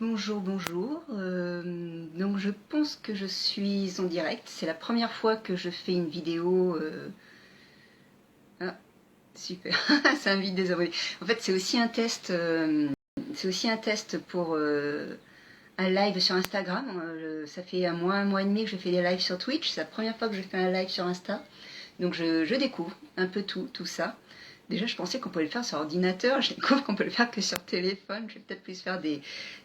Bonjour, bonjour. Donc je pense que je suis en direct. C'est la première fois que je fais une vidéo. Ah, super. Ça invite des abonnés. En fait, c'est aussi un test. C'est aussi un test pour un live sur Instagram. Ça fait un mois et demi que je fais des lives sur Twitch. C'est la première fois que je fais un live sur Insta. Donc je découvre un peu tout ça. Déjà, je pensais qu'on pouvait le faire sur ordinateur. Je découvre qu'on peut le faire que sur téléphone. Je vais peut-être plus faire des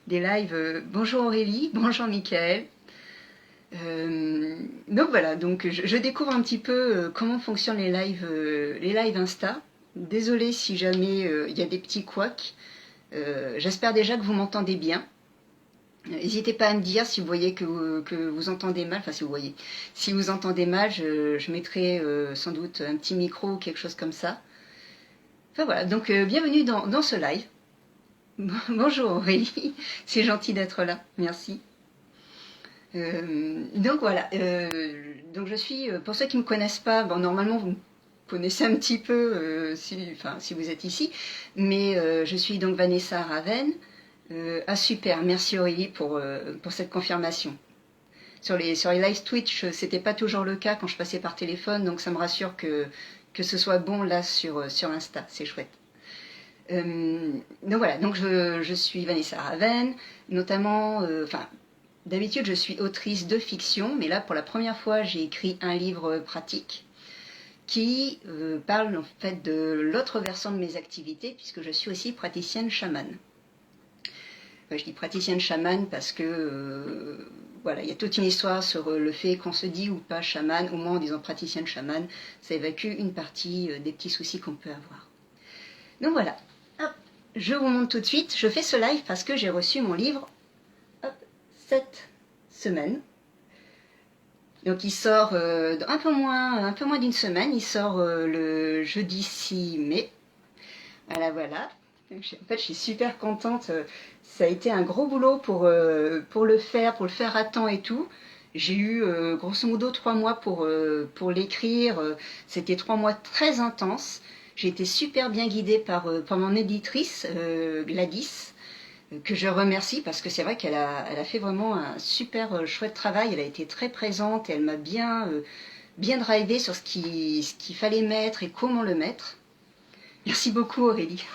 lives. Bonjour Aurélie, bonjour Michael. Donc voilà, donc je découvre un petit peu comment fonctionnent les lives Insta. Désolée si jamais il y a des petits couacs. J'espère déjà que vous m'entendez bien. N'hésitez pas à me dire si vous voyez que vous entendez mal. Enfin, si vous voyez. Si vous entendez mal, je mettrai sans doute un petit micro ou quelque chose comme ça. Enfin voilà, donc bienvenue dans ce live. Bonjour Aurélie, c'est gentil d'être là, merci. Donc voilà, donc je suis, pour ceux qui ne me connaissent pas, bon, normalement vous me connaissez un petit peu si vous êtes ici, mais je suis donc Vanessa Raven. Ah super, merci Aurélie pour cette confirmation. Sur les live Twitch, c'était pas toujours le cas quand je passais par téléphone, donc ça me rassure que ce soit bon là sur Insta, c'est chouette. Donc voilà, donc je suis Vanessa Raven, notamment, d'habitude je suis autrice de fiction, mais là pour la première fois j'ai écrit un livre pratique qui parle en fait de l'autre versant de mes activités, puisque je suis aussi praticienne chamane. Je dis praticienne chamane parce que voilà, il y a toute une histoire sur le fait qu'on se dit ou pas chamane, au moins en disant praticienne chamane, ça évacue une partie des petits soucis qu'on peut avoir. Donc voilà. Je vous montre tout de suite, je fais ce live parce que j'ai reçu mon livre cette semaine. Donc il sort un peu moins d'une semaine, il sort le jeudi 6 mai. Voilà. En fait, je suis super contente. Ça a été un gros boulot pour le faire à temps et tout. J'ai eu grosso modo 3 mois pour l'écrire. C'était 3 mois très intenses. J'ai été super bien guidée par mon éditrice, Gladys, que je remercie parce que c'est vrai qu'elle a fait vraiment un super chouette travail. Elle a été très présente et elle m'a bien drivé sur ce qu'il fallait mettre et comment le mettre. Merci beaucoup Aurélie.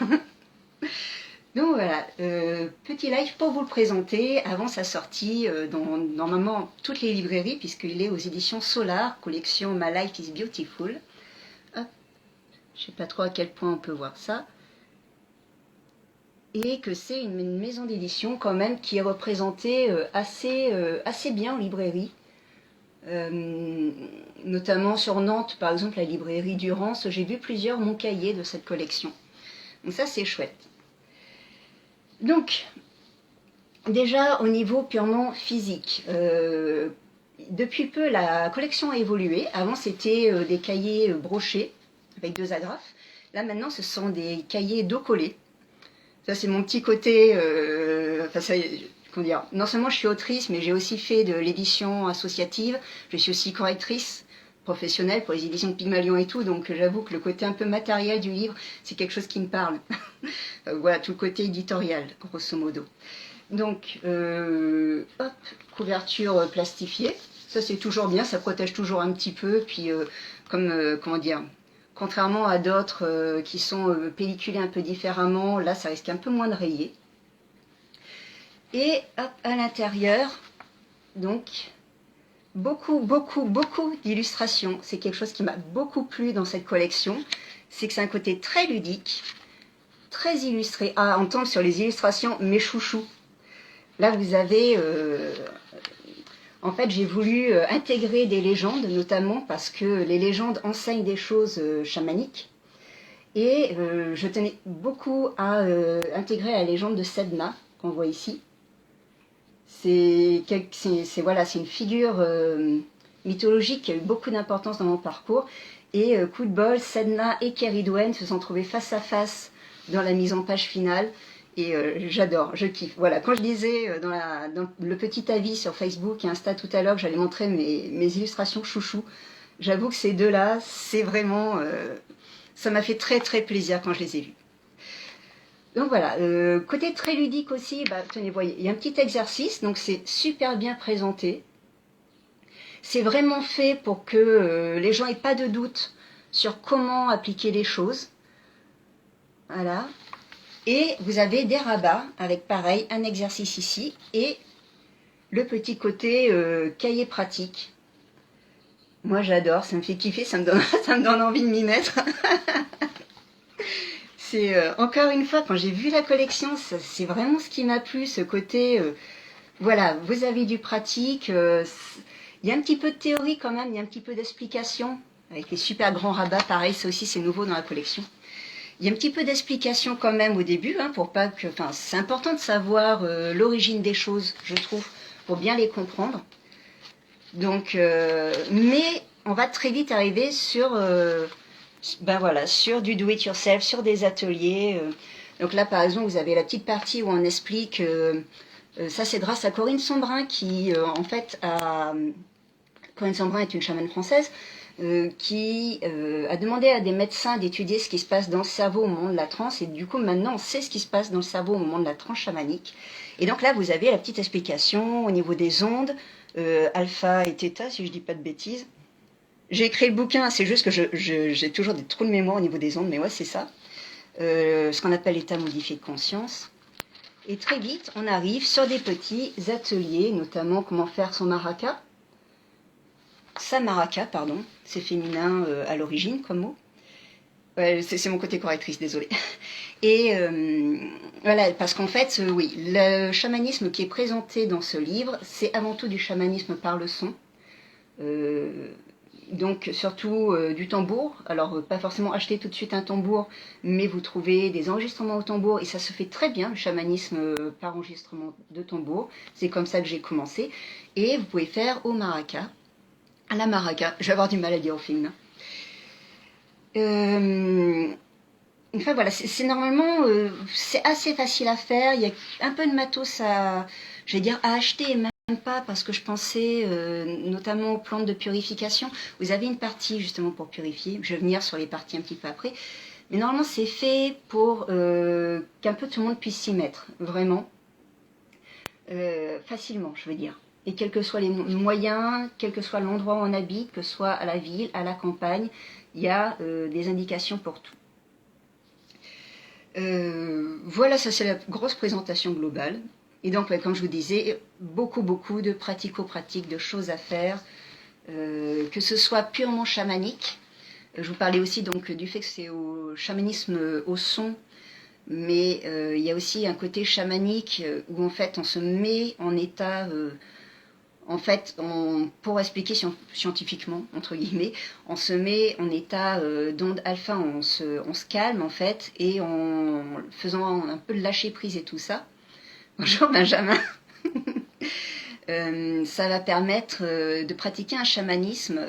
Donc voilà, petit live pour vous le présenter avant sa sortie dans normalement toutes les librairies puisqu'il est aux éditions Solar, collection My Life is Beautiful. Hop. Je ne sais pas trop à quel point on peut voir ça. Et que c'est une maison d'édition quand même qui est représentée assez bien en librairie. Notamment sur Nantes, par exemple, la librairie Durance, j'ai vu plusieurs Moncahiers de cette collection. Donc ça, c'est chouette. Donc, déjà au niveau purement physique, depuis peu, la collection a évolué. Avant, c'était des cahiers brochés avec 2 agrafes. Là, maintenant, ce sont des cahiers dos collés. Ça, c'est mon petit côté... comment dire, non seulement je suis autrice, mais j'ai aussi fait de l'édition associative. Je suis aussi correctrice professionnelle pour les éditions de Pygmalion et tout. Donc, j'avoue que le côté un peu matériel du livre, c'est quelque chose qui me parle. Voilà, tout le côté éditorial, grosso modo. Donc, hop, couverture plastifiée. Ça, c'est toujours bien, ça protège toujours un petit peu. Puis, comment dire, contrairement à d'autres qui sont pelliculés un peu différemment, là, ça risque un peu moins de rayer. Et hop, à l'intérieur, donc, beaucoup d'illustrations. C'est quelque chose qui m'a beaucoup plu dans cette collection. C'est que c'est un côté très ludique, très illustré. Ah, on tombe sur les illustrations, mes chouchous. Là, vous avez... en fait, j'ai voulu intégrer des légendes, notamment parce que les légendes enseignent des choses chamaniques. Et je tenais beaucoup à intégrer la légende de Sedna, qu'on voit ici. C'est une figure mythologique qui a eu beaucoup d'importance dans mon parcours. Et coup de bol, Sedna et Keridwen se sont trouvés face à face dans la mise en page finale. Et j'adore, je kiffe. Voilà, quand je disais dans le petit avis sur Facebook et Insta tout à l'heure que j'allais montrer mes illustrations chouchou, j'avoue que ces deux-là, c'est vraiment... ça m'a fait très très plaisir quand je les ai vus. Donc voilà, côté très ludique aussi, bah, tenez, voyez, il y a un petit exercice, donc c'est super bien présenté. C'est vraiment fait pour que les gens aient pas de doute sur comment appliquer les choses. Voilà. Et vous avez des rabats avec pareil, un exercice ici et le petit côté cahier pratique. Moi j'adore, ça me fait kiffer, ça me donne, ça me donne envie de m'y mettre. C'est encore une fois, quand j'ai vu la collection, c'est vraiment ce qui m'a plu, ce côté, voilà, vous avez du pratique, il y a un petit peu de théorie quand même, il y a un petit peu d'explication, avec les super grands rabats, pareil, ça aussi c'est nouveau dans la collection. Il y a un petit peu d'explication quand même au début, hein, pour pas que, enfin, c'est important de savoir l'origine des choses, je trouve, pour bien les comprendre. Donc, mais on va très vite arriver sur, ben voilà, sur du do-it-yourself, sur des ateliers. Donc là, par exemple, vous avez la petite partie où on explique. Ça, c'est grâce à Corinne Sombrin qui, en fait, Corinne Sombrin est une chamane française qui a demandé à des médecins d'étudier ce qui se passe dans le cerveau au moment de la transe. Et du coup, maintenant, on sait ce qui se passe dans le cerveau au moment de la transe chamanique. Et donc là, vous avez la petite explication au niveau des ondes, alpha et theta, si je dis pas de bêtises. J'ai écrit le bouquin, c'est juste que j'ai toujours des trous de mémoire au niveau des ondes, mais ouais, c'est ça. Ce qu'on appelle l'état modifié de conscience. Et très vite, on arrive sur des petits ateliers, notamment comment faire son maraca. Sa maraca, pardon, c'est féminin à l'origine comme mot. Ouais, c'est mon côté correctrice, désolée. Et voilà, parce qu'en fait, oui, le chamanisme qui est présenté dans ce livre, c'est avant tout du chamanisme par le son. Donc surtout du tambour. Alors pas forcément acheter tout de suite un tambour, mais vous trouvez des enregistrements au tambour et ça se fait très bien, le chamanisme par enregistrement de tambour. C'est comme ça que j'ai commencé. Et vous pouvez faire au maraca. À la maraca, je vais avoir du mal à dire au film. Enfin voilà, c'est normalement, c'est assez facile à faire. Il y a un peu de matos à, je vais dire, à acheter, même pas parce que je pensais notamment aux plantes de purification. Vous avez une partie justement pour purifier. Je vais venir sur les parties un petit peu après. Mais normalement, c'est fait pour qu'un peu tout le monde puisse s'y mettre, vraiment. Facilement, je veux dire. Et quels que soient les moyens, quel que soit l'endroit où on habite, que ce soit à la ville, à la campagne, il y a des indications pour tout. Voilà, ça c'est la grosse présentation globale. Et donc, comme je vous disais, beaucoup de pratico-pratiques, de choses à faire, que ce soit purement chamanique. Je vous parlais aussi donc du fait que c'est au chamanisme au son, mais il y a aussi un côté chamanique où en fait on se met en état, en fait, pour expliquer scientifiquement, entre guillemets, on se met en état d'onde alpha, on se calme en fait, et en faisant un peu de lâcher prise et tout ça. Bonjour Benjamin. Ça va permettre de pratiquer un chamanisme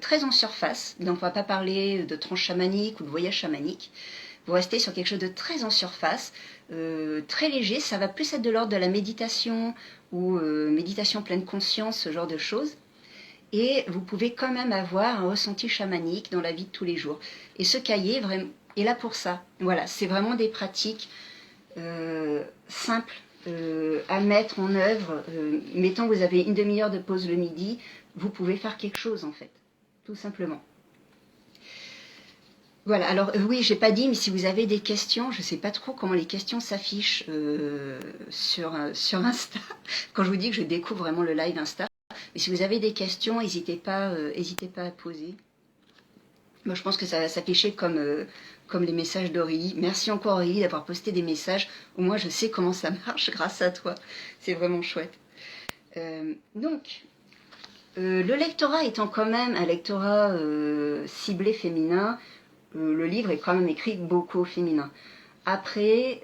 très en surface. Donc on ne va pas parler de transe chamanique ou de voyage chamanique. Vous restez sur quelque chose de très en surface, très léger. Ça va plus être de l'ordre de la méditation ou méditation pleine conscience, ce genre de choses. Et vous pouvez quand même avoir un ressenti chamanique dans la vie de tous les jours. Et ce cahier est là pour ça. Voilà, c'est vraiment des pratiques simples à mettre en œuvre. Mettons, vous avez une demi-heure de pause le midi, vous pouvez faire quelque chose en fait, tout simplement. Voilà, alors oui, j'ai pas dit, mais si vous avez des questions, je sais pas trop comment les questions s'affichent sur Insta, quand je vous dis que je découvre vraiment le live Insta. Mais si vous avez des questions, n'hésitez pas à poser. Moi, je pense que ça va s'afficher comme les messages d'Aurélie. Merci encore Aurélie d'avoir posté des messages. Au moins, je sais comment ça marche grâce à toi. C'est vraiment chouette. Donc, le lectorat étant quand même un lectorat ciblé féminin, le livre est quand même écrit beaucoup au féminin. Après,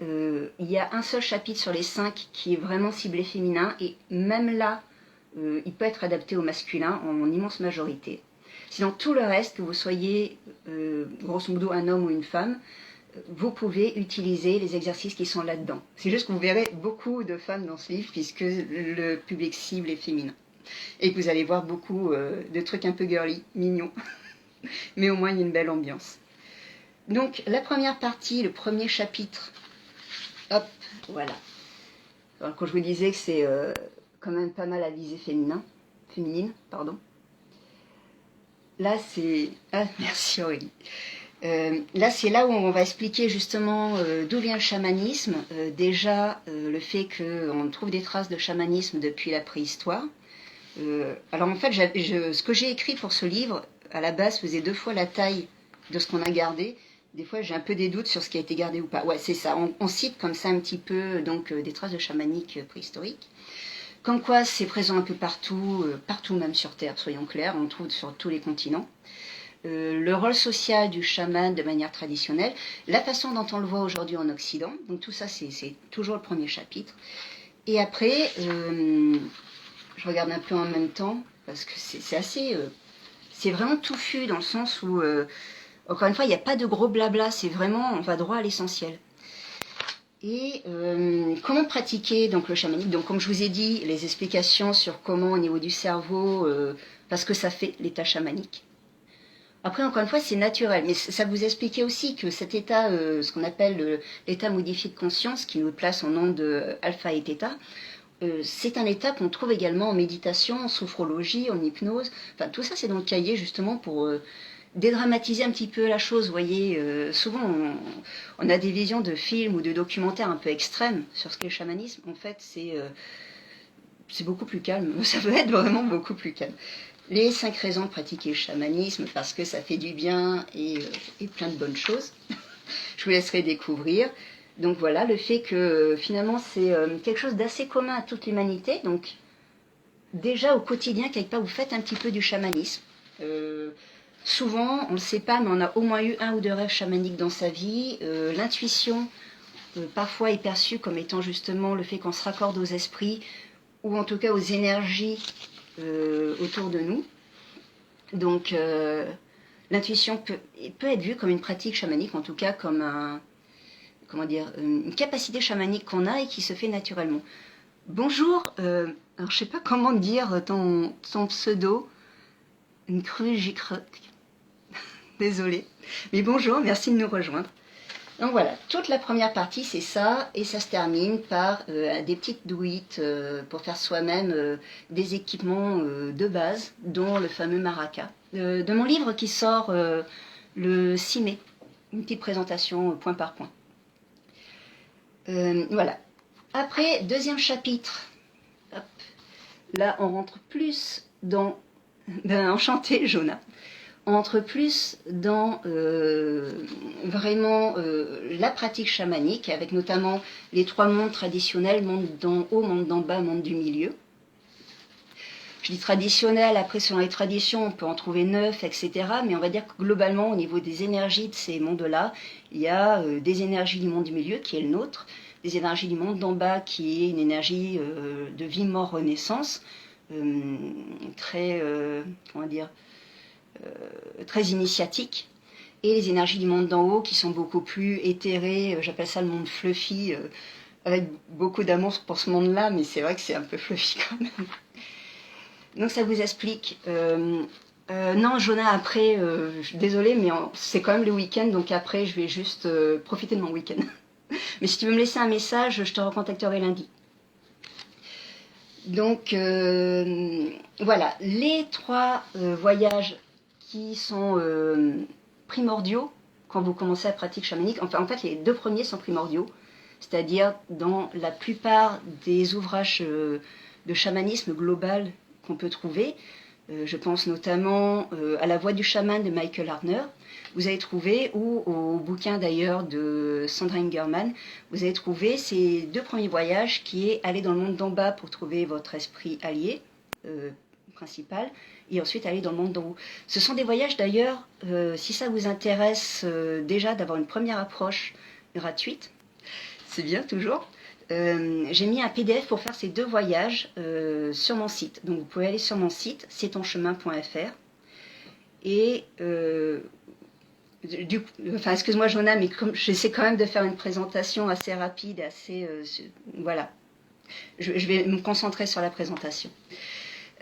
il y a un seul chapitre sur les 5 qui est vraiment ciblé féminin, et même là, il peut être adapté au masculin en immense majorité. Sinon, tout le reste, que vous soyez grosso modo un homme ou une femme, vous pouvez utiliser les exercices qui sont là-dedans. C'est juste que vous verrez beaucoup de femmes dans ce livre, puisque le public cible est féminin. Et que vous allez voir beaucoup de trucs un peu girly, mignons. Mais au moins, il y a une belle ambiance. Donc, la première partie, le premier chapitre, Hop, voilà. Alors, quand je vous disais que c'est quand même pas mal à visée féminine, pardon. Là, c'est... Ah, merci Aurélie. Là, c'est là où on va expliquer justement d'où vient le chamanisme. Déjà, le fait qu'on trouve des traces de chamanisme depuis la préhistoire. Alors en fait, ce que j'ai écrit pour ce livre, à la base, faisait 2 fois la taille de ce qu'on a gardé. Des fois, j'ai un peu des doutes sur ce qui a été gardé ou pas. Ouais, c'est ça. On cite comme ça un petit peu donc des traces de chamanique préhistorique. Comme quoi, c'est présent un peu partout, partout même sur Terre, soyons clairs. On trouve sur tous les continents. Le rôle social du chaman de manière traditionnelle, la façon dont on le voit aujourd'hui en Occident. Donc tout ça, c'est toujours le premier chapitre. Et après, je regarde un peu en même temps, parce que c'est assez... c'est vraiment touffu dans le sens où, encore une fois, il n'y a pas de gros blabla, c'est vraiment, on va droit à l'essentiel. Et comment pratiquer donc le chamanique? Donc comme je vous ai dit, les explications sur comment au niveau du cerveau, parce que ça fait l'état chamanique. Après, encore une fois, c'est naturel, mais ça vous expliquait aussi que cet état, ce qu'on appelle l'état modifié de conscience, qui nous place en onde alpha et θ, c'est un état qu'on trouve également en méditation, en sophrologie, en hypnose. Enfin, tout ça, c'est dans le cahier justement pour dédramatiser un petit peu la chose. Vous voyez, souvent, on a des visions de films ou de documentaires un peu extrêmes sur ce qu'est le chamanisme. En fait, c'est beaucoup plus calme. Ça peut être vraiment beaucoup plus calme. Les 5 raisons de pratiquer le chamanisme, parce que ça fait du bien et plein de bonnes choses. Je vous laisserai découvrir. Donc voilà, le fait que finalement c'est quelque chose d'assez commun à toute l'humanité. Donc déjà au quotidien, quelque part, vous faites un petit peu du chamanisme. Souvent, on ne le sait pas, mais on a au moins eu 1 ou 2 rêves chamaniques dans sa vie. L'intuition, parfois, est perçue comme étant justement le fait qu'on se raccorde aux esprits, ou en tout cas aux énergies autour de nous. Donc l'intuition peut être vue comme une pratique chamanique, en tout cas comme une capacité chamanique qu'on a et qui se fait naturellement. Bonjour, alors je sais pas comment dire ton pseudo, une crue, désolée, mais bonjour, merci de nous rejoindre. Donc voilà, toute la première partie c'est ça, et ça se termine par des petites douilles pour faire soi-même des équipements de base, dont le fameux maraca. De mon livre qui sort le 6 mai, une petite présentation point par point. Voilà. Après, deuxième chapitre. Hop. Là, on rentre plus dans... Ben, enchanté, Jonah. On entre plus dans vraiment la pratique chamanique, avec notamment les 3 mondes traditionnels, monde d'en haut, monde d'en bas, monde du milieu. Je dis traditionnel, après selon les traditions, on peut en trouver 9, etc. Mais on va dire que globalement, au niveau des énergies de ces mondes-là, il y a des énergies du monde du milieu, qui est le nôtre, des énergies du monde d'en bas, qui est une énergie de vie, mort, renaissance, très, comment dire, très initiatique, et les énergies du monde d'en haut qui sont beaucoup plus éthérées, j'appelle ça le monde fluffy, avec beaucoup d'amour pour ce monde-là, mais c'est vrai que c'est un peu fluffy quand même. Donc ça vous explique. Non, Jonah, après, désolée, mais c'est quand même le week-end, donc après, je vais juste profiter de mon week-end. Mais si tu veux me laisser un message, je te recontacterai lundi. Donc, voilà, les 3 voyages qui sont primordiaux quand vous commencez la pratique chamanique. Enfin, en fait, les 2 premiers sont primordiaux, c'est-à-dire dans la plupart des ouvrages de chamanisme global qu'on peut trouver. Je pense notamment à La Voix du chaman de Michael Hartner. Vous allez trouver, ou au bouquin d'ailleurs de Sandra Ingerman, vous allez trouver ces 2 premiers voyages qui est aller dans le monde d'en bas pour trouver votre esprit allié principal, et ensuite aller dans le monde d'en haut. Ce sont des voyages d'ailleurs, si ça vous intéresse déjà d'avoir une première approche gratuite, c'est bien toujours. J'ai mis un PDF pour faire ces 2 voyages sur mon site. Donc vous pouvez aller sur mon site, c'estonchemin.fr. Et enfin excuse-moi Jonah, mais comme j'essaie quand même de faire une présentation assez rapide, assez voilà. Je vais me concentrer sur la présentation.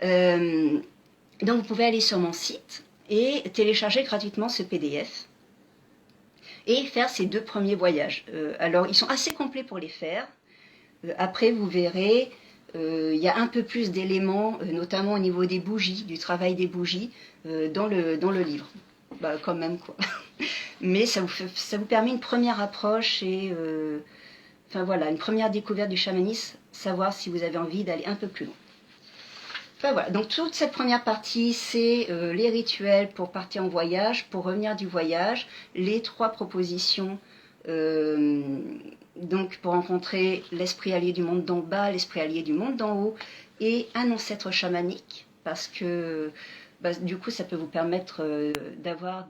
Donc vous pouvez aller sur mon site et télécharger gratuitement ce PDF. et faire ces 2 premiers voyages. Alors, ils sont assez complets pour les faire. Après, vous verrez, il y a un peu plus d'éléments, notamment au niveau des bougies, du travail des bougies, dans le livre. Bah, quand même, quoi. Mais ça vous permet une première approche et enfin voilà, une première découverte du chamanisme, savoir si vous avez envie d'aller un peu plus loin. Enfin voilà, donc toute cette première partie, c'est les rituels pour partir en voyage, pour revenir du voyage, les 3 propositions, donc pour rencontrer l'esprit allié du monde d'en bas, l'esprit allié du monde d'en haut, et un ancêtre chamanique, parce que bah, du coup ça peut vous permettre d'avoir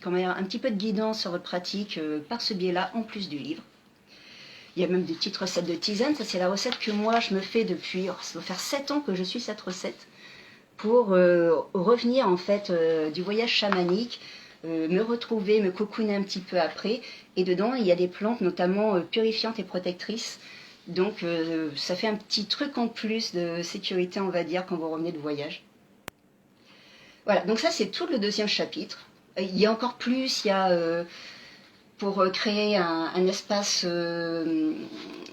un petit peu de guidance sur votre pratique par ce biais-là, en plus du livre. Il y a même des petites recettes de tisane. Ça, c'est la recette que moi, je me fais depuis... ça doit faire 7 ans que je suis cette recette. Pour revenir, en fait, du voyage chamanique, me retrouver, me cocooner un petit peu après. Et dedans, il y a des plantes, notamment purifiantes et protectrices. Donc, ça fait un petit truc en plus de sécurité, on va dire, quand vous revenez de voyage. Voilà, donc ça, c'est tout le 2e chapitre. Il y a encore plus, il y a... pour créer un espace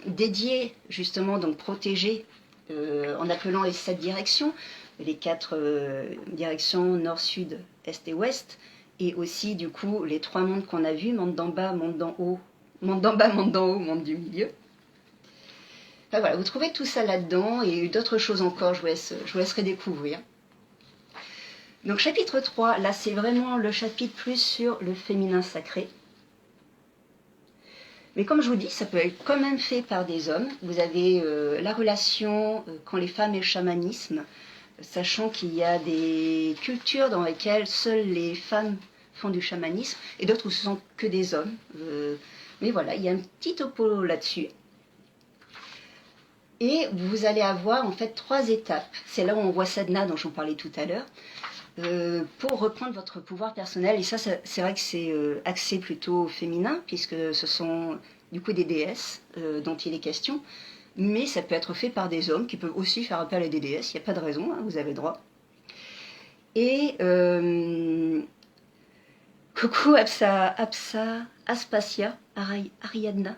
dédié, justement, donc protégé, en appelant les 7 directions, les 4 directions nord, sud, est et ouest, et aussi, du coup, les 3 mondes qu'on a vus, monde d'en bas, monde d'en haut, monde d'en bas, monde d'en haut, monde du milieu. Enfin, voilà, vous trouvez tout ça là-dedans, et d'autres choses encore, je vous laisserai découvrir. Donc, chapitre 3, là, c'est vraiment le chapitre plus sur le féminin sacré. Mais comme je vous dis, ça peut être quand même fait par des hommes. Vous avez la relation quand les femmes et le chamanisme, sachant qu'il y a des cultures dans lesquelles seules les femmes font du chamanisme, et d'autres où ce sont que des hommes. Mais voilà, il y a un petit topo là-dessus. Et vous allez avoir en fait 3 étapes. C'est là où on voit Sadhana, dont je vous parlais tout à l'heure, pour reprendre votre pouvoir personnel. Et ça c'est vrai que c'est axé plutôt féminin, puisque ce sont du coup des déesses dont il est question. Mais ça peut être fait par des hommes qui peuvent aussi faire appel à des déesses. Il n'y a pas de raison, hein, vous avez le droit. Et coucou Aspasia, Ariadna.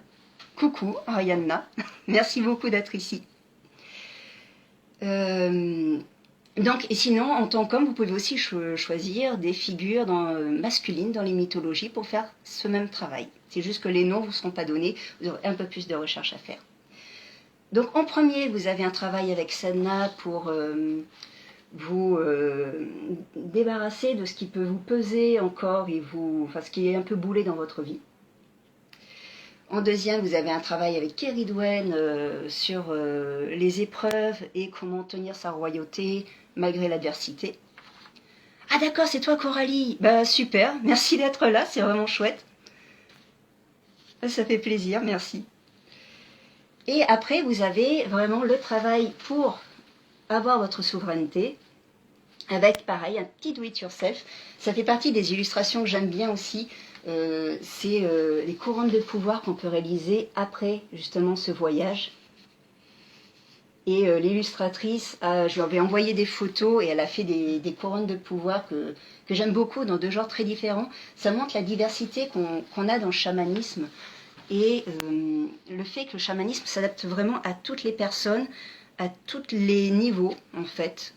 Coucou Ariadna, merci beaucoup d'être ici. Donc, et sinon, en tant qu'homme, vous pouvez aussi choisir des figures masculines dans les mythologies pour faire ce même travail. C'est juste que les noms ne vous seront pas donnés, vous aurez un peu plus de recherche à faire. Donc, en premier, vous avez un travail avec Sadhana pour vous débarrasser de ce qui peut vous peser encore et ce qui est un peu boulé dans votre vie. En deuxième, vous avez un travail avec Keridwen sur les épreuves et comment tenir sa royauté malgré l'adversité. Ah d'accord, c'est toi Coralie. Bah super, merci d'être là, c'est vraiment chouette. Ça fait plaisir, merci. Et après, vous avez vraiment le travail pour avoir votre souveraineté, avec pareil, un petit do-it-yourself. Ça fait partie des illustrations que j'aime bien aussi. C'est les couronnes de pouvoir qu'on peut réaliser après justement ce voyage. Et l'illustratrice, je lui avais envoyé des photos et elle a fait des couronnes de pouvoir que j'aime beaucoup dans 2 genres très différents. Ça montre la diversité qu'on a dans le chamanisme et le fait que le chamanisme s'adapte vraiment à toutes les personnes, à tous les niveaux en fait,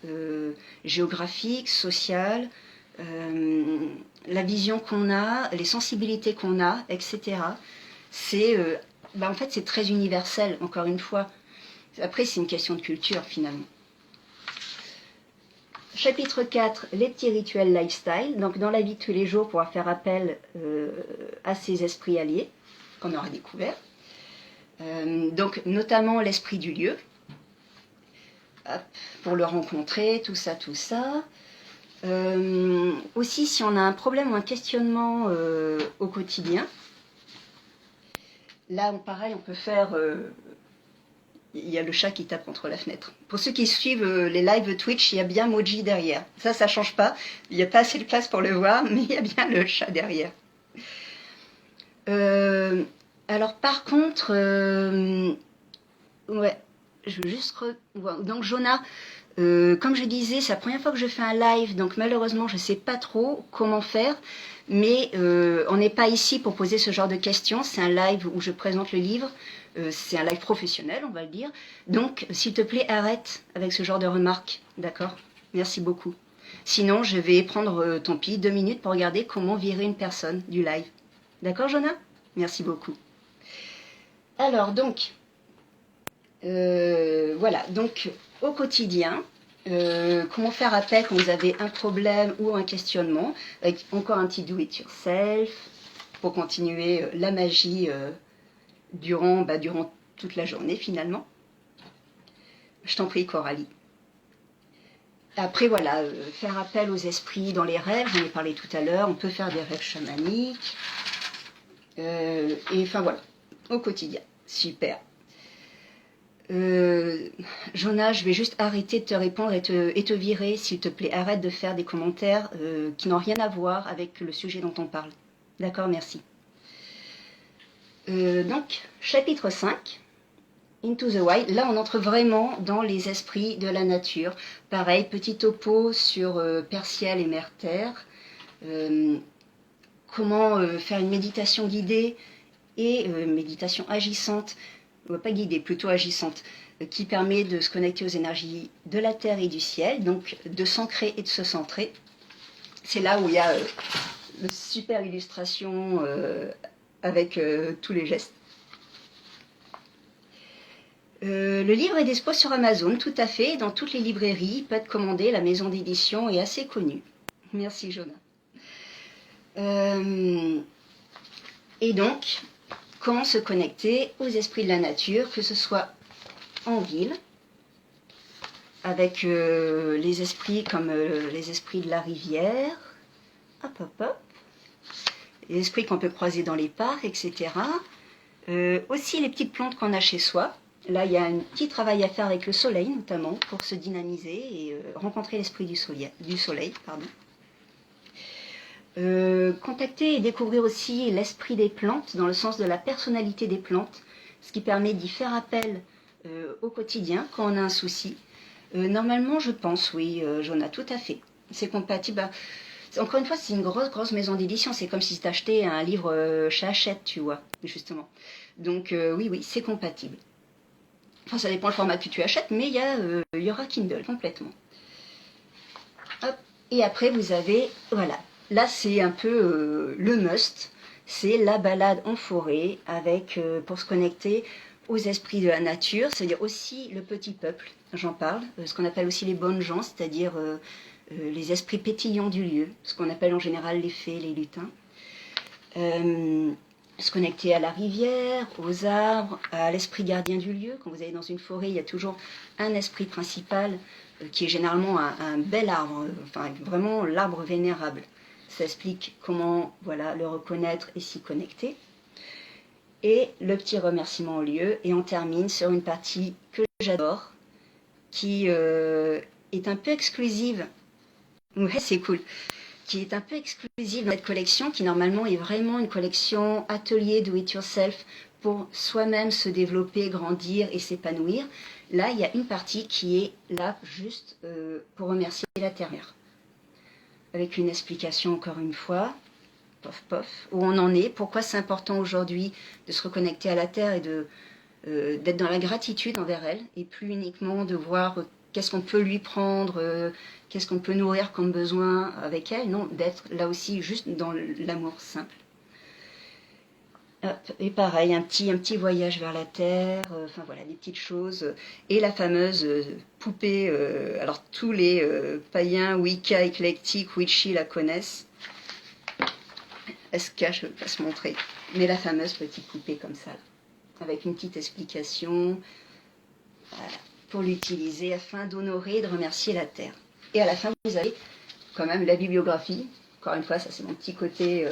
géographique, social, la vision qu'on a, les sensibilités qu'on a, etc. En fait, c'est très universel, encore une fois. Après, c'est une question de culture, finalement. Chapitre 4, les petits rituels lifestyle. Donc, dans la vie de tous les jours, pouvoir faire appel à ces esprits alliés qu'on aura découverts. Donc, notamment l'esprit du lieu. Hop, pour le rencontrer, tout ça, tout ça. Aussi, si on a un problème ou un questionnement au quotidien, là, pareil, on peut faire... il y a le chat qui tape contre la fenêtre. Pour ceux qui suivent les lives Twitch, il y a bien Moji derrière. Ça change pas. Il n'y a pas assez de place pour le voir, mais il y a bien le chat derrière. Alors, par contre... ouais, je veux juste... Donc, Jonah, Comme je disais, c'est la première fois que je fais un live, donc malheureusement je ne sais pas trop comment faire, mais on n'est pas ici pour poser ce genre de questions, c'est un live où je présente le livre, c'est un live professionnel on va le dire, donc s'il te plaît arrête avec ce genre de remarques, d'accord? Merci beaucoup. Sinon je vais prendre, tant pis, 2 minutes pour regarder comment virer une personne du live. D'accord Jonah? Merci beaucoup. Alors donc, voilà, donc au quotidien, comment faire appel quand vous avez un problème ou un questionnement, avec encore un petit do it yourself, pour continuer la magie durant toute la journée finalement. Je t'en prie Coralie. Après voilà, faire appel aux esprits dans les rêves, j'en ai parlé tout à l'heure, on peut faire des rêves chamaniques, et enfin voilà, au quotidien, super. Jonah, je vais juste arrêter de te répondre et te virer, s'il te plaît. Arrête de faire des commentaires qui n'ont rien à voir avec le sujet dont on parle. D'accord, merci. Donc, chapitre 5, Into the Wild. Là, on entre vraiment dans les esprits de la nature. Pareil, petit topo sur Perciel et Mère Terre. Comment faire une méditation guidée et méditation agissante, pas guidée, plutôt agissante, qui permet de se connecter aux énergies de la terre et du ciel, donc de s'ancrer et de se centrer. C'est là où il y a une super illustration avec tous les gestes. Le livre est dispo sur Amazon, tout à fait, dans toutes les librairies, il peut être commandé, la maison d'édition est assez connue. Merci Jonah. Et donc, comment se connecter aux esprits de la nature, que ce soit en ville, avec les esprits comme les esprits de la rivière, hop, les esprits qu'on peut croiser dans les parcs, etc. Aussi les petites plantes qu'on a chez soi. Là, il y a un petit travail à faire avec le soleil, notamment, pour se dynamiser et rencontrer l'esprit du soleil. Contacter et découvrir aussi l'esprit des plantes, dans le sens de la personnalité des plantes, ce qui permet d'y faire appel au quotidien quand on a un souci. Normalement, je pense, oui, Jonah, tout à fait. C'est compatible. Encore une fois, c'est une grosse maison d'édition. C'est comme si tu achetais un livre chez Hachette, tu vois, justement. Donc, oui, c'est compatible. Enfin, ça dépend le format que tu achètes, mais il y aura Kindle complètement. Hop. Et après, vous avez, voilà. Là, c'est un peu le must. C'est la balade en forêt avec, pour se connecter aux esprits de la nature, c'est-à-dire aussi le petit peuple, j'en parle, ce qu'on appelle aussi les bonnes gens, c'est-à-dire les esprits pétillants du lieu, ce qu'on appelle en général les fées, les lutins. Se connecter à la rivière, aux arbres, à l'esprit gardien du lieu. Quand vous allez dans une forêt, il y a toujours un esprit principal qui est généralement un bel arbre, enfin vraiment l'arbre vénérable. Ça explique comment le reconnaître et s'y connecter. Et le petit remerciement au lieu. Et on termine sur une partie que j'adore, qui est un peu exclusive. Ouais, c'est cool. Qui est un peu exclusive dans cette collection, qui normalement est vraiment une collection atelier do it yourself pour soi-même se développer, grandir et s'épanouir. Là, il y a une partie qui est là juste pour remercier la Terre-Mère. Avec une explication encore une fois, où on en est, pourquoi c'est important aujourd'hui de se reconnecter à la Terre et d'être dans la gratitude envers elle, et plus uniquement de voir qu'est-ce qu'on peut lui prendre, qu'est-ce qu'on peut nourrir comme besoin avec elle, non, d'être là aussi juste dans l'amour simple. Hop, et pareil, un petit voyage vers la Terre, enfin voilà, des petites choses. Et la fameuse poupée, alors tous les païens, Wicca, éclectiques, Witchy la connaissent. Elle se cache, je ne veux pas se montrer. Mais la fameuse petite poupée comme ça, là, avec une petite explication, voilà, pour l'utiliser afin d'honorer et de remercier la Terre. Et à la fin, vous avez quand même la bibliographie. Encore une fois, ça c'est mon petit côté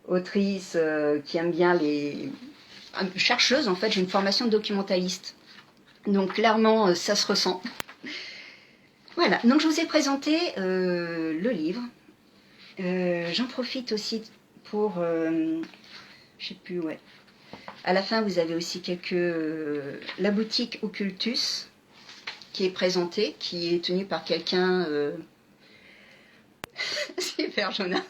autrice qui aime bien les... chercheuse, en fait, j'ai une formation de documentaliste. Donc clairement, ça se ressent. Voilà, donc je vous ai présenté le livre. J'en profite aussi pour... je sais plus, ouais. À la fin, vous avez aussi la boutique Occultus. qui est présenté, qui est tenu par quelqu'un... Super Jonah,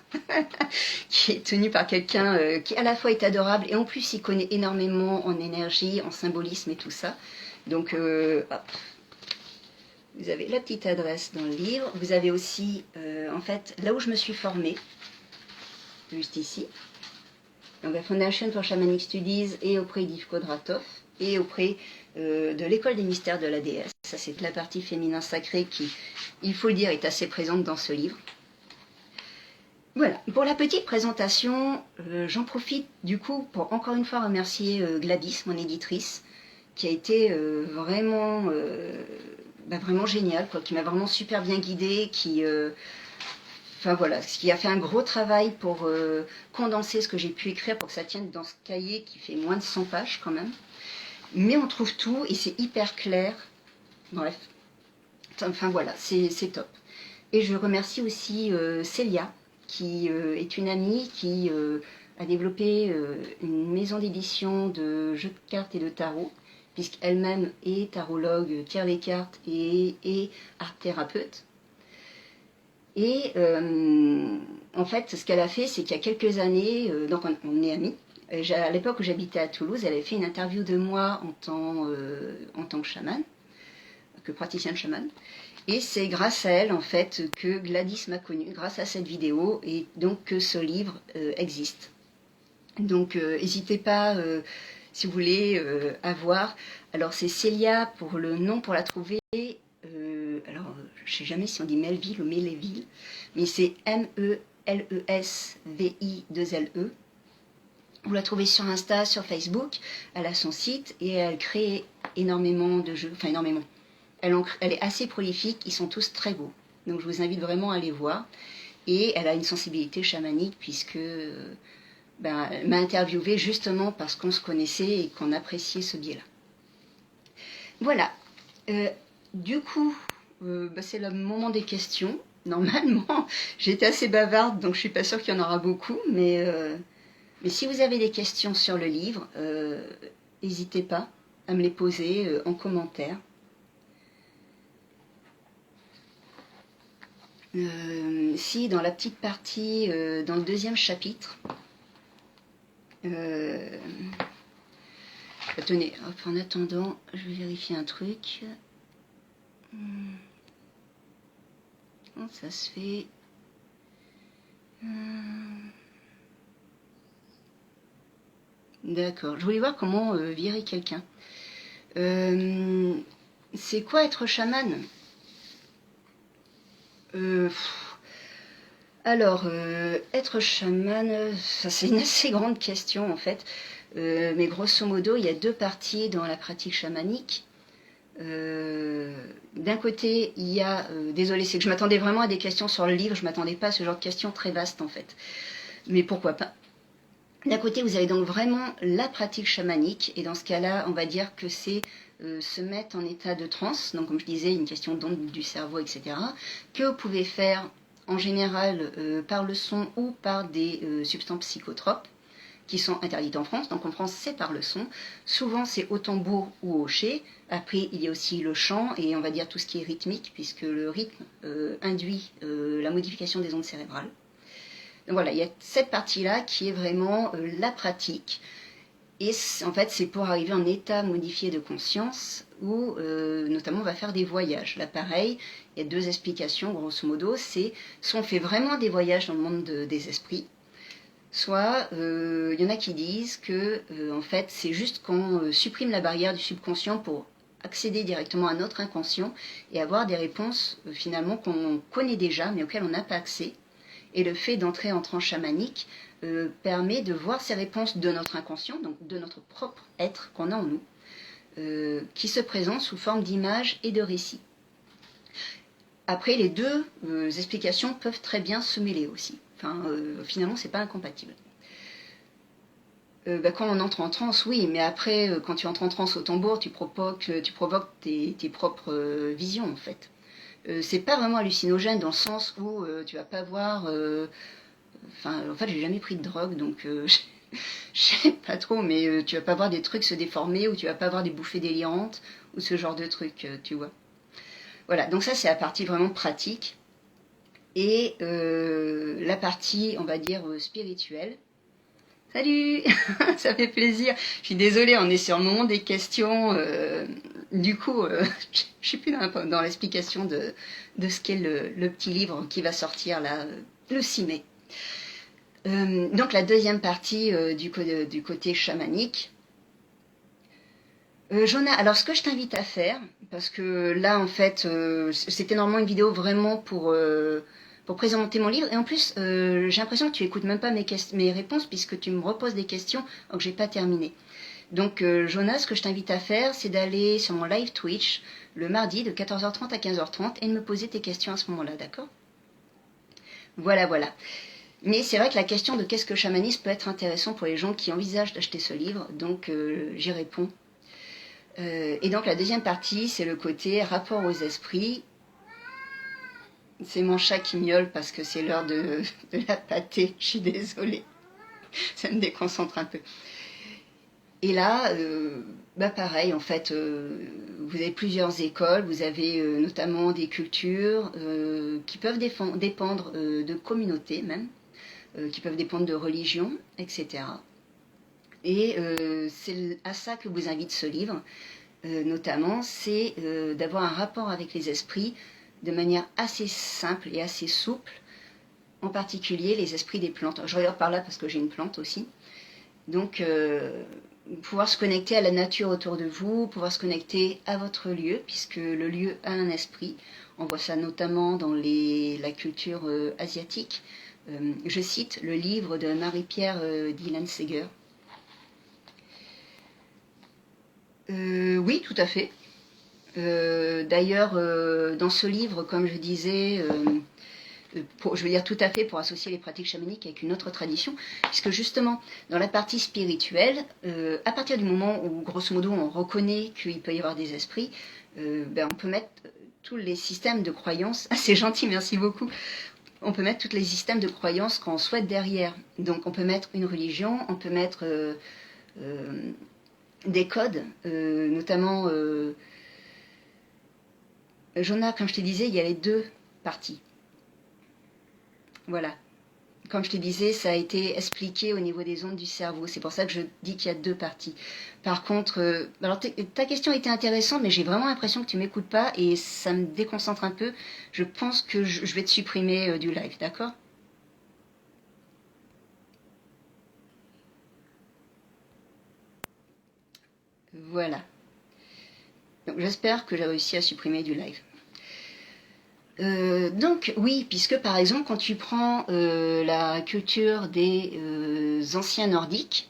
qui est tenu par quelqu'un qui à la fois est adorable et en plus il connaît énormément en énergie, en symbolisme et tout ça. Donc hop. Vous avez la petite adresse dans le livre. Vous avez aussi en fait là où je me suis formée, juste ici. Donc la Foundation for Shamanic Studies et auprès d'Yves Kodratov et auprès de l'école des mystères de la déesse. Ça c'est la partie féminin sacré qui, il faut le dire, est assez présente dans ce livre. Voilà, pour la petite présentation, j'en profite du coup pour encore une fois remercier Gladys, mon éditrice, qui a été vraiment, vraiment géniale, quoi, qui m'a vraiment super bien guidée, enfin voilà, qui a fait un gros travail pour condenser ce que j'ai pu écrire pour que ça tienne dans ce cahier qui fait moins de 100 pages quand même. Mais on trouve tout et c'est hyper clair. Bref, enfin voilà, c'est top. Et je remercie aussi Célia, qui est une amie qui a développé une maison d'édition de jeux de cartes et de tarot, puisqu'elle-même est tarologue, tire les cartes et art thérapeute. Et en fait, ce qu'elle a fait, c'est qu'il y a quelques années, donc on est amis, à l'époque où j'habitais à Toulouse, elle avait fait une interview de moi en tant que chaman, que praticien de chaman. Et c'est grâce à elle, en fait, que Gladys m'a connue, grâce à cette vidéo, et donc que ce livre existe. Donc, n'hésitez pas, si vous voulez, à voir. Alors, c'est Célia pour le nom, pour la trouver. Alors, je ne sais jamais si on dit Melville ou Méléville, mais c'est MELESVI2LE. Vous la trouvez sur Insta, sur Facebook. Elle a son site et elle crée énormément de jeux, enfin énormément. Elle est assez prolifique, ils sont tous très beaux. Donc je vous invite vraiment à les voir. Et elle a une sensibilité chamanique puisque elle m'a interviewée justement parce qu'on se connaissait et qu'on appréciait ce biais-là. Voilà. Du coup, c'est le moment des questions. Normalement, j'étais assez bavarde, donc je suis pas sûre qu'il y en aura beaucoup. Mais si vous avez des questions sur le livre, n'hésitez pas à me les poser en commentaire. Si dans la petite partie, dans le deuxième chapitre, attendez, hop, en attendant, je vais vérifier un truc. Comment ça se fait? D'accord, je voulais voir comment virer quelqu'un. C'est quoi être chaman? Alors, être chaman, ça c'est une assez grande question en fait. Mais grosso modo, il y a deux parties dans la pratique chamanique. D'un côté, il y a... désolé, c'est que je m'attendais vraiment à des questions sur le livre, je ne m'attendais pas à ce genre de questions très vastes en fait. Mais pourquoi pas. D'un côté, vous avez donc vraiment la pratique chamanique, et dans ce cas-là, on va dire que c'est se mettre en état de transe, donc comme je disais, une question d'onde du cerveau, etc., que vous pouvez faire en général par le son ou par des substances psychotropes qui sont interdites en France. Donc en France, c'est par le son. Souvent, c'est au tambour ou au chai. Après, il y a aussi le chant et on va dire tout ce qui est rythmique, puisque le rythme induit la modification des ondes cérébrales. Donc voilà, il y a cette partie-là qui est vraiment la pratique. Et en fait, c'est pour arriver en état modifié de conscience où, notamment, on va faire des voyages. Là, pareil, il y a deux explications, grosso modo. C'est soit on fait vraiment des voyages dans le monde des esprits, soit il y en a qui disent que, en fait, c'est juste qu'on supprime la barrière du subconscient pour accéder directement à notre inconscient et avoir des réponses, finalement, qu'on connaît déjà, mais auxquelles on n'a pas accès. Et le fait d'entrer en transe chamanique permet de voir ces réponses de notre inconscient, donc de notre propre être qu'on a en nous, qui se présente sous forme d'images et de récits. Après, les deux explications peuvent très bien se mêler aussi. Enfin, finalement, c'est pas incompatible. Quand on entre en transe, oui, mais après, quand tu entres en transe au tambour, tu provoques tes propres visions, en fait. C'est pas vraiment hallucinogène dans le sens où tu vas pas voir... en fait, j'ai jamais pris de drogue, donc je sais pas trop, mais tu vas pas voir des trucs se déformer ou tu vas pas voir des bouffées délirantes ou ce genre de trucs, tu vois. Voilà, donc ça c'est la partie vraiment pratique. Et la partie, on va dire, spirituelle. Salut, ça fait plaisir. Je suis désolée, on est sur le moment des questions. Du coup, je suis plus dans l'explication de ce qu'est le petit livre qui va sortir là, le 6 mai. Donc la deuxième partie du côté chamanique. Jonah, alors ce que je t'invite à faire, parce que là en fait c'était normalement une vidéo vraiment pour présenter mon livre, et en plus j'ai l'impression que tu écoutes même pas mes réponses puisque tu me reposes des questions alors que j'ai pas terminé. Donc Jonah, ce que je t'invite à faire, c'est d'aller sur mon live Twitch le mardi de 14h30 à 15h30 et de me poser tes questions à ce moment-là, d'accord? Voilà, voilà. Mais c'est vrai que la question de qu'est-ce que le chamanisme peut être intéressant pour les gens qui envisagent d'acheter ce livre, donc j'y réponds. Et donc la deuxième partie, c'est le côté rapport aux esprits. C'est mon chat qui miaule parce que c'est l'heure de la pâtée, je suis désolée. Ça me déconcentre un peu. Et là, pareil, en fait, vous avez plusieurs écoles, vous avez notamment des cultures qui peuvent dépendre de communautés même, qui peuvent dépendre de religions, etc. Et c'est à ça que vous invite ce livre. Notamment, c'est d'avoir un rapport avec les esprits de manière assez simple et assez souple, en particulier les esprits des plantes. Je regarde par là parce que j'ai une plante aussi. Donc, pouvoir se connecter à la nature autour de vous, pouvoir se connecter à votre lieu, puisque le lieu a un esprit. On voit ça notamment dans la culture asiatique. Je cite le livre de Marie-Pierre Dylan Seger. Oui, tout à fait. D'ailleurs, dans ce livre, comme je disais, je veux dire tout à fait pour associer les pratiques chamaniques avec une autre tradition, puisque justement, dans la partie spirituelle, à partir du moment où, grosso modo, on reconnaît qu'il peut y avoir des esprits, on peut mettre tous les systèmes de croyances, ah, c'est gentil, merci beaucoup, on peut mettre tous les systèmes de croyances qu'on souhaite derrière. Donc on peut mettre une religion, on peut mettre des codes, notamment... Jonah, comme je te disais, il y avait deux parties. Voilà. Comme je te disais, ça a été expliqué au niveau des ondes du cerveau. C'est pour ça que je dis qu'il y a deux parties. Par contre, alors ta question était intéressante, mais j'ai vraiment l'impression que tu m'écoutes pas et ça me déconcentre un peu. Je pense que je vais te supprimer du live, d'accord? Voilà. Donc j'espère que j'ai réussi à supprimer du live. Donc oui, puisque par exemple quand tu prends la culture des anciens nordiques,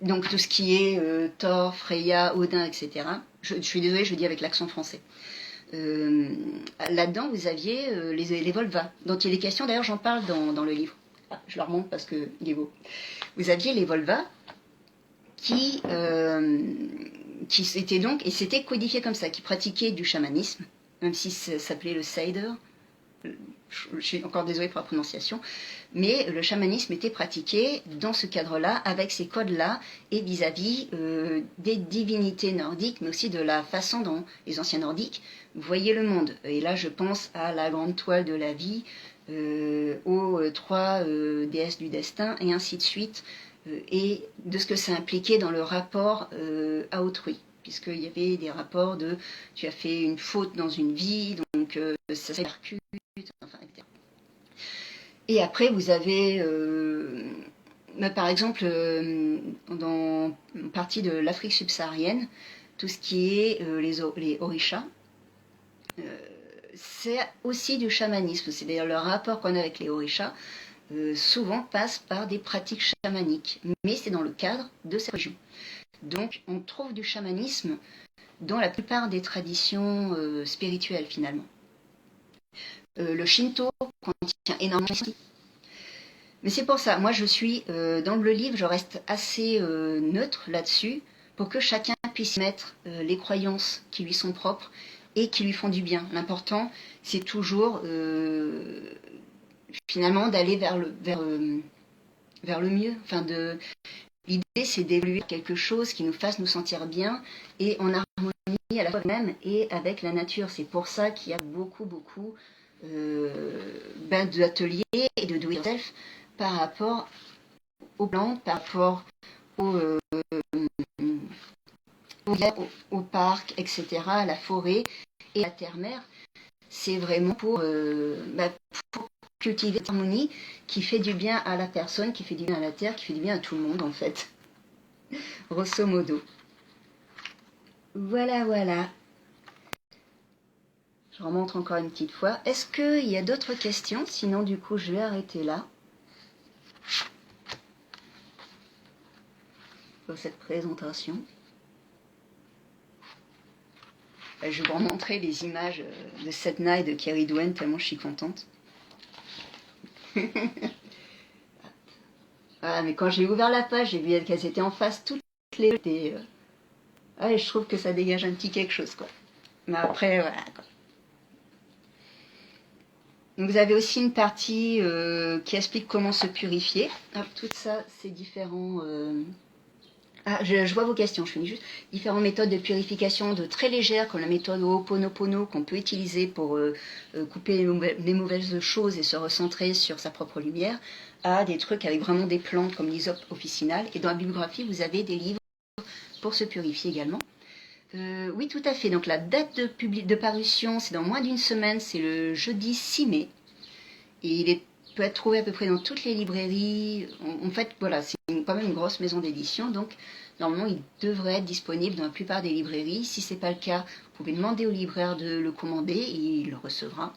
donc tout ce qui est Thor, Freya, Odin, etc. Je suis désolée, je le dis avec l'accent français. Là-dedans, vous aviez les Volvas, dont il est question, d'ailleurs j'en parle dans le livre. Ah, je le remonte parce qu'il est beau. Vous aviez les Volvas qui étaient donc, et c'était codifié comme ça, qui pratiquaient du chamanisme, même si ça s'appelait le Seider. Je suis encore désolée pour la prononciation, mais le chamanisme était pratiqué dans ce cadre-là, avec ces codes-là, et vis-à-vis des divinités nordiques, mais aussi de la façon dont les anciens nordiques voyaient le monde. Et là, je pense à la grande toile de la vie, aux trois déesses du destin, et ainsi de suite, et de ce que ça impliquait dans le rapport à autrui. Puisqu'il y avait des rapports de tu as fait une faute dans une vie, donc ça s'épercute, enfin, etc. Et après, vous avez, par exemple, dans une partie de l'Afrique subsaharienne, tout ce qui est les orishas, c'est aussi du chamanisme. C'est d'ailleurs le rapport qu'on a avec les orishas, souvent passe par des pratiques chamaniques, mais c'est dans le cadre de cette région. Donc on trouve du chamanisme dans la plupart des traditions spirituelles finalement. Le Shinto contient énormément de... Mais c'est pour ça, moi je suis, dans le livre, je reste assez neutre là-dessus, pour que chacun puisse mettre les croyances qui lui sont propres et qui lui font du bien. L'important, c'est toujours finalement d'aller vers le mieux, enfin L'idée, c'est d'évoluer quelque chose qui nous fasse nous sentir bien et en harmonie à la fois même et avec la nature. C'est pour ça qu'il y a beaucoup, beaucoup d'ateliers et de do-it-yourself par rapport aux plantes, par rapport aux, au parc, etc., à la forêt et à la terre-mère. C'est vraiment pour cultiver cette harmonie qui fait du bien à la personne, qui fait du bien à la terre, qui fait du bien à tout le monde en fait. Grosso modo. Voilà, voilà. Je remonte encore une petite fois. Est-ce qu'il y a d'autres questions? Sinon, du coup, je vais arrêter là. Pour cette présentation. Je vais vous remontrer les images de Setna et de Kerry Dwen, tellement je suis contente. Ah, mais quand j'ai ouvert la page, j'ai vu qu'elles étaient en face toutes les deux. Et je trouve que ça dégage un petit quelque chose, quoi. Mais après, voilà, quoi. Donc vous avez aussi une partie qui explique comment se purifier. Alors, tout ça, c'est différents... je vois vos questions, je finis juste. Différentes méthodes de purification de très légères, comme la méthode Ho'oponopono, qu'on peut utiliser pour couper les mauvaises choses et se recentrer sur sa propre lumière, à des trucs avec vraiment des plantes comme l'hysope officinale. Et dans la bibliographie, vous avez des livres pour se purifier également. Oui, tout à fait. Donc la date de parution, c'est dans moins d'une semaine, c'est le jeudi 6 mai. Et peut être trouvé à peu près dans toutes les librairies. En fait, voilà, c'est quand même une grosse maison d'édition, donc normalement, il devrait être disponible dans la plupart des librairies. Si ce n'est pas le cas, vous pouvez demander au libraire de le commander et il le recevra.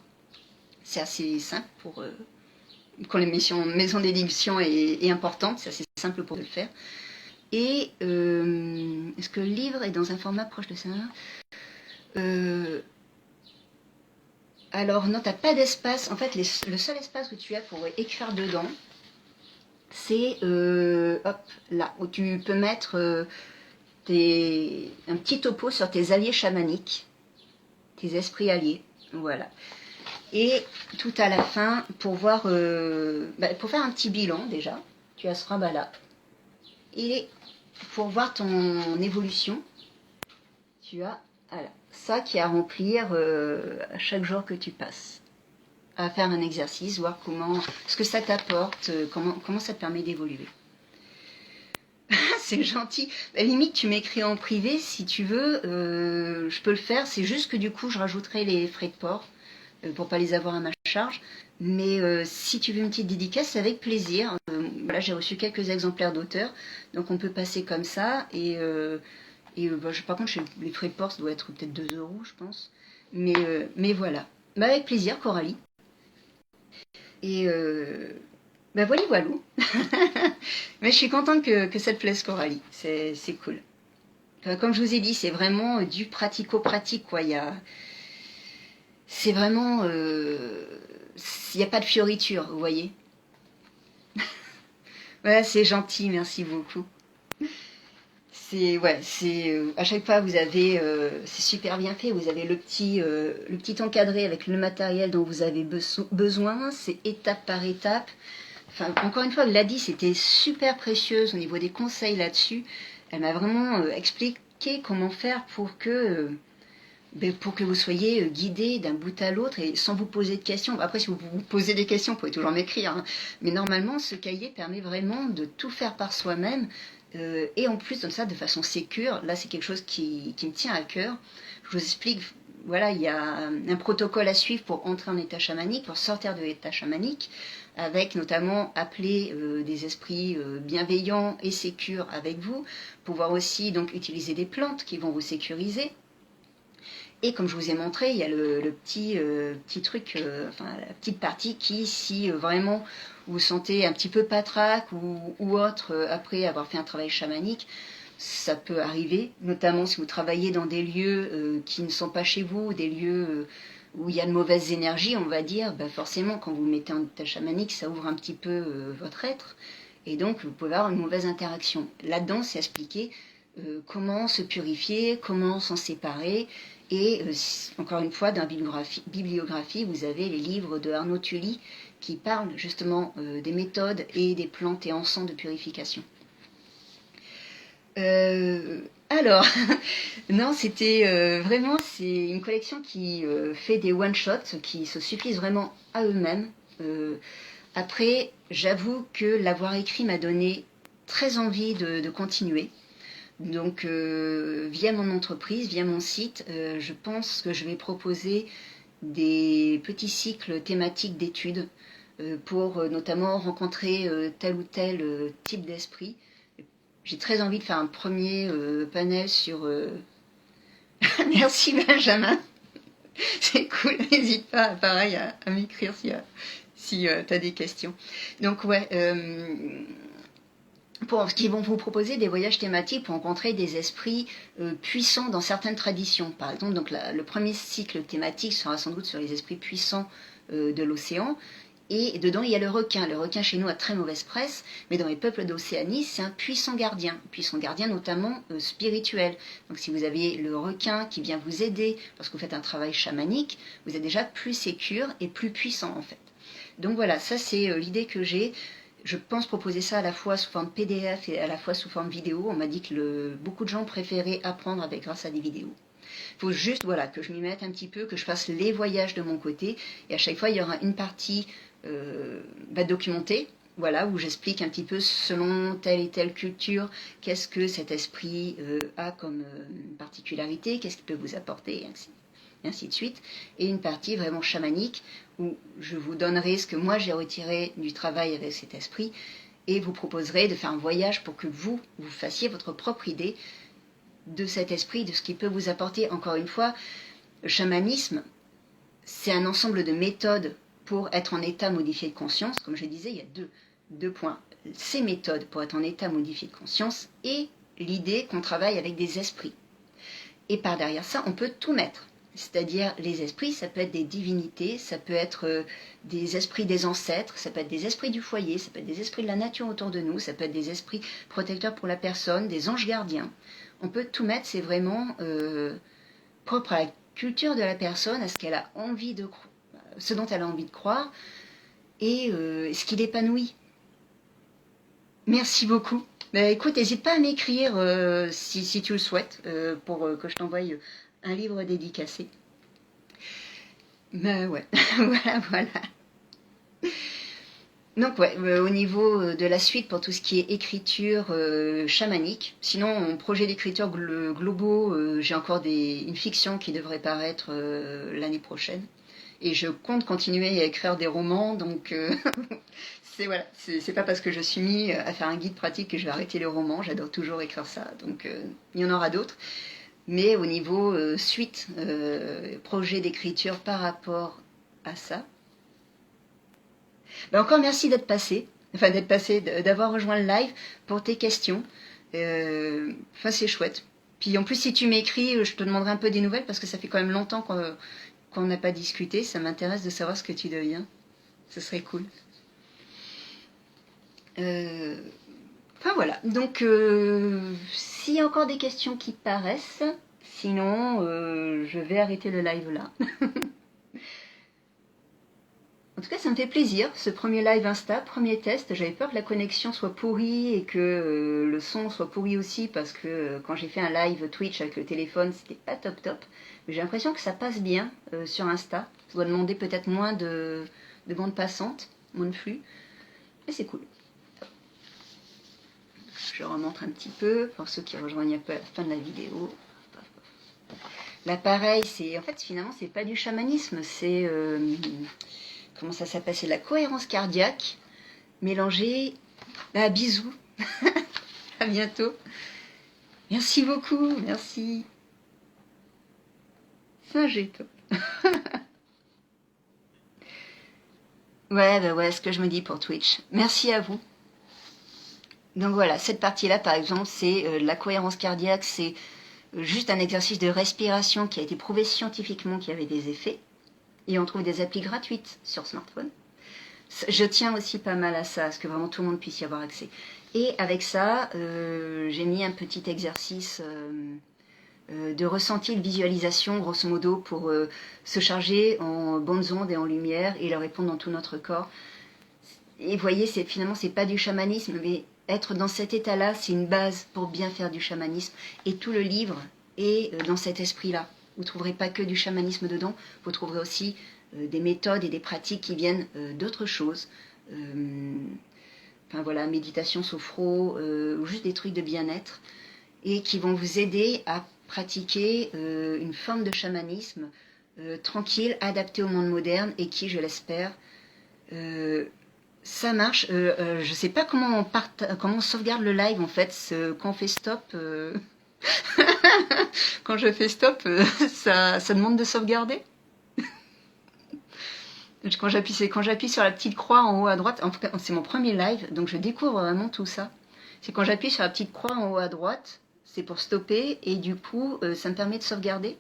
C'est assez simple pour... quand la maison d'édition est importante, c'est assez simple pour le faire. Et est-ce que le livre est dans un format proche de ça? Alors non, tu n'as pas d'espace. En fait, le seul espace que tu as pour écrire dedans, c'est là, où tu peux mettre un petit topo sur tes alliés chamaniques, tes esprits alliés. Voilà. Et tout à la fin, pour voir, pour faire un petit bilan déjà, tu as ce rabat-là. Et pour voir ton évolution, tu as ça qui est à remplir à chaque jour que tu passes. À faire un exercice, voir ce que ça t'apporte, comment ça te permet d'évoluer. C'est gentil. À la limite, tu m'écris en privé si tu veux, je peux le faire. C'est juste que du coup, je rajouterai les frais de port pour pas les avoir à ma charge. Mais si tu veux une petite dédicace, c'est avec plaisir. Voilà, j'ai reçu quelques exemplaires d'auteurs, donc on peut passer comme ça. Par contre, les frais de port, ça doit être peut-être 2 €, je pense. Mais voilà. Avec plaisir, Coralie. Et voilà. Mais je suis contente que ça te plaise, Coralie. C'est cool. Comme je vous ai dit, c'est vraiment du pratico-pratique, quoi. C'est vraiment... il n'y a pas de fioriture, vous voyez. Ouais, c'est gentil, merci beaucoup. À chaque fois vous avez, c'est super bien fait. Vous avez le petit encadré avec le matériel dont vous avez besoin. C'est étape par étape. Enfin, encore une fois, Gladys était super précieuse au niveau des conseils là-dessus. Elle m'a vraiment expliqué comment faire pour que vous soyez guidé d'un bout à l'autre et sans vous poser de questions. Après, si vous vous posez des questions, vous pouvez toujours m'écrire. Hein. Mais normalement, ce cahier permet vraiment de tout faire par soi-même. Et en plus, comme ça, de façon sécure. Là, c'est quelque chose qui me tient à cœur. Je vous explique, voilà, il y a un protocole à suivre pour entrer en état chamanique, pour sortir de l'état chamanique, avec notamment appeler des esprits bienveillants et sécures avec vous, pouvoir aussi donc utiliser des plantes qui vont vous sécuriser. Et comme je vous ai montré, il y a le petit truc, la petite partie qui, si vraiment vous vous sentez un petit peu patraque ou autre après avoir fait un travail chamanique, ça peut arriver, notamment si vous travaillez dans des lieux qui ne sont pas chez vous, des lieux où il y a de mauvaises énergies, on va dire, forcément quand vous mettez en état chamanique, ça ouvre un petit peu votre être, et donc vous pouvez avoir une mauvaise interaction. Là-dedans, c'est expliqué comment se purifier, comment s'en séparer. Et encore une fois, dans la bibliographie, vous avez les livres de Arnaud Tully qui parlent justement des méthodes et des plantes et encens de purification. Alors, non, c'était vraiment, c'est une collection qui fait des one-shots qui se suffisent vraiment à eux-mêmes. Euh, Après, j'avoue que l'avoir écrit m'a donné très envie de continuer. Donc, via mon entreprise, via mon site, je pense que je vais proposer des petits cycles thématiques d'études pour notamment rencontrer tel ou tel type d'esprit. J'ai très envie de faire un premier panel sur... Merci Benjamin, c'est cool, n'hésite pas pareil à m'écrire si tu as des questions. Donc ouais, qui vont vous proposer des voyages thématiques pour rencontrer des esprits puissants dans certaines traditions. Par exemple, donc le premier cycle thématique sera sans doute sur les esprits puissants de l'océan. Et dedans, il y a le requin. Le requin, chez nous, a très mauvaise presse, mais dans les peuples d'Océanie, c'est un puissant gardien notamment spirituel. Donc si vous avez le requin qui vient vous aider lorsque vous faites un travail chamanique, vous êtes déjà plus sécure et plus puissant en fait. Donc voilà, ça c'est l'idée que j'ai. Je pense proposer ça à la fois sous forme PDF et à la fois sous forme vidéo. On m'a dit que beaucoup de gens préféraient apprendre grâce à des vidéos. Il faut juste voilà, que je m'y mette un petit peu, que je fasse les voyages de mon côté. Et à chaque fois, il y aura une partie documentée, voilà, où j'explique un petit peu selon telle et telle culture, qu'est-ce que cet esprit a comme particularité, qu'est-ce qu'il peut vous apporter, et ainsi de suite. Et une partie vraiment chamanique, où je vous donnerai ce que moi j'ai retiré du travail avec cet esprit, et vous proposerai de faire un voyage pour que vous fassiez votre propre idée de cet esprit, de ce qu'il peut vous apporter. Encore une fois, le chamanisme, c'est un ensemble de méthodes pour être en état modifié de conscience. Comme je disais, il y a deux points. Ces méthodes pour être en état modifié de conscience et l'idée qu'on travaille avec des esprits. Et par derrière ça, on peut tout mettre. C'est-à-dire les esprits, ça peut être des divinités, ça peut être des esprits des ancêtres, ça peut être des esprits du foyer, ça peut être des esprits de la nature autour de nous, ça peut être des esprits protecteurs pour la personne, des anges gardiens. On peut tout mettre, c'est vraiment propre à la culture de la personne, à ce qu'elle a envie de croire, ce dont elle a envie de croire, et ce qui l'épanouit. Merci beaucoup. Écoute, n'hésite pas à m'écrire si tu le souhaites, pour que je t'envoie un livre dédicacé. Ouais, voilà. Donc ouais, au niveau de la suite pour tout ce qui est écriture chamanique, sinon en projet d'écriture globaux, j'ai encore une fiction qui devrait paraître l'année prochaine. Et je compte continuer à écrire des romans, donc c'est pas parce que je suis mis à faire un guide pratique que je vais arrêter les romans, j'adore toujours écrire ça, donc il y en aura d'autres. Mais au niveau suite, projet d'écriture par rapport à ça, encore merci d'avoir rejoint le live pour tes questions. C'est chouette. Puis en plus, si tu m'écris, je te demanderai un peu des nouvelles parce que ça fait quand même longtemps qu'on n'a pas discuté. Ça m'intéresse de savoir ce que tu deviens. Ce serait cool. Voilà. Donc, s'il y a encore des questions qui paraissent, sinon, je vais arrêter le live là. En tout cas, ça me fait plaisir, ce premier live Insta, premier test. J'avais peur que la connexion soit pourrie et que le son soit pourri aussi, parce que quand j'ai fait un live Twitch avec le téléphone, c'était pas top top. Mais j'ai l'impression que ça passe bien sur Insta. Ça doit demander peut-être moins de bande passante, moins de flux. Mais c'est cool. Je remonte un petit peu pour ceux qui rejoignent un peu à la fin de la vidéo. Là, pareil, finalement, c'est pas du chamanisme, c'est... comment ça s'appelle? C'est la cohérence cardiaque mélangée. Bisous. À bientôt. Merci beaucoup. Merci. Saint-Géto. Ouais, ce que je me dis pour Twitch. Merci à vous. Donc voilà, cette partie-là, par exemple, c'est la cohérence cardiaque, c'est juste un exercice de respiration qui a été prouvé scientifiquement qu'il y avait des effets. Et on trouve des applis gratuites sur smartphone. Je tiens aussi pas mal à ça, à ce que vraiment tout le monde puisse y avoir accès. Et avec ça, j'ai mis un petit exercice de ressenti, de visualisation, grosso modo, pour se charger en bonnes ondes et en lumière et leur répondre dans tout notre corps. Et vous voyez, finalement, c'est pas du chamanisme, mais être dans cet état-là, c'est une base pour bien faire du chamanisme. Et tout le livre est dans cet esprit-là. Vous ne trouverez pas que du chamanisme dedans, vous trouverez aussi des méthodes et des pratiques qui viennent d'autres choses. Enfin voilà, méditation, sophro, ou juste des trucs de bien-être, et qui vont vous aider à pratiquer une forme de chamanisme tranquille, adaptée au monde moderne, et qui, je l'espère, ça marche. Je sais pas comment on sauvegarde le live en fait. Quand on fait stop, quand je fais stop, ça demande de sauvegarder. Quand j'appuie sur la petite croix en haut à droite, en tout cas c'est mon premier live, donc je découvre vraiment tout ça. C'est quand j'appuie sur la petite croix en haut à droite, c'est pour stopper et du coup ça me permet de sauvegarder.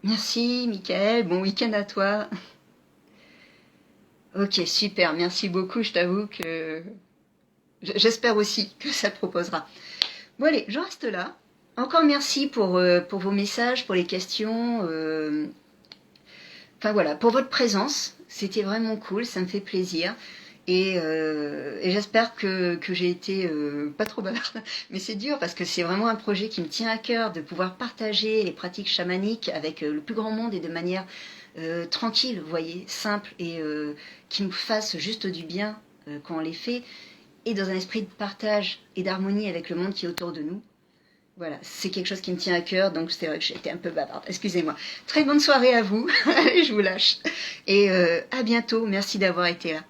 Merci Mickaël, bon week-end à toi. Ok, super, merci beaucoup, je t'avoue que j'espère aussi que ça te proposera. Bon allez, je reste là. Encore merci pour vos messages, pour les questions. Enfin voilà, pour votre présence. C'était vraiment cool, ça me fait plaisir. Et j'espère que j'ai été pas trop bavarde. Mais c'est dur parce que c'est vraiment un projet qui me tient à cœur de pouvoir partager les pratiques chamaniques avec le plus grand monde et de manière tranquille, vous voyez, simple et qui nous fasse juste du bien quand on les fait et dans un esprit de partage et d'harmonie avec le monde qui est autour de nous. Voilà, c'est quelque chose qui me tient à cœur, donc c'est vrai que j'ai été un peu bavarde, excusez-moi. Très bonne soirée à vous, allez, je vous lâche. Et à bientôt, merci d'avoir été là.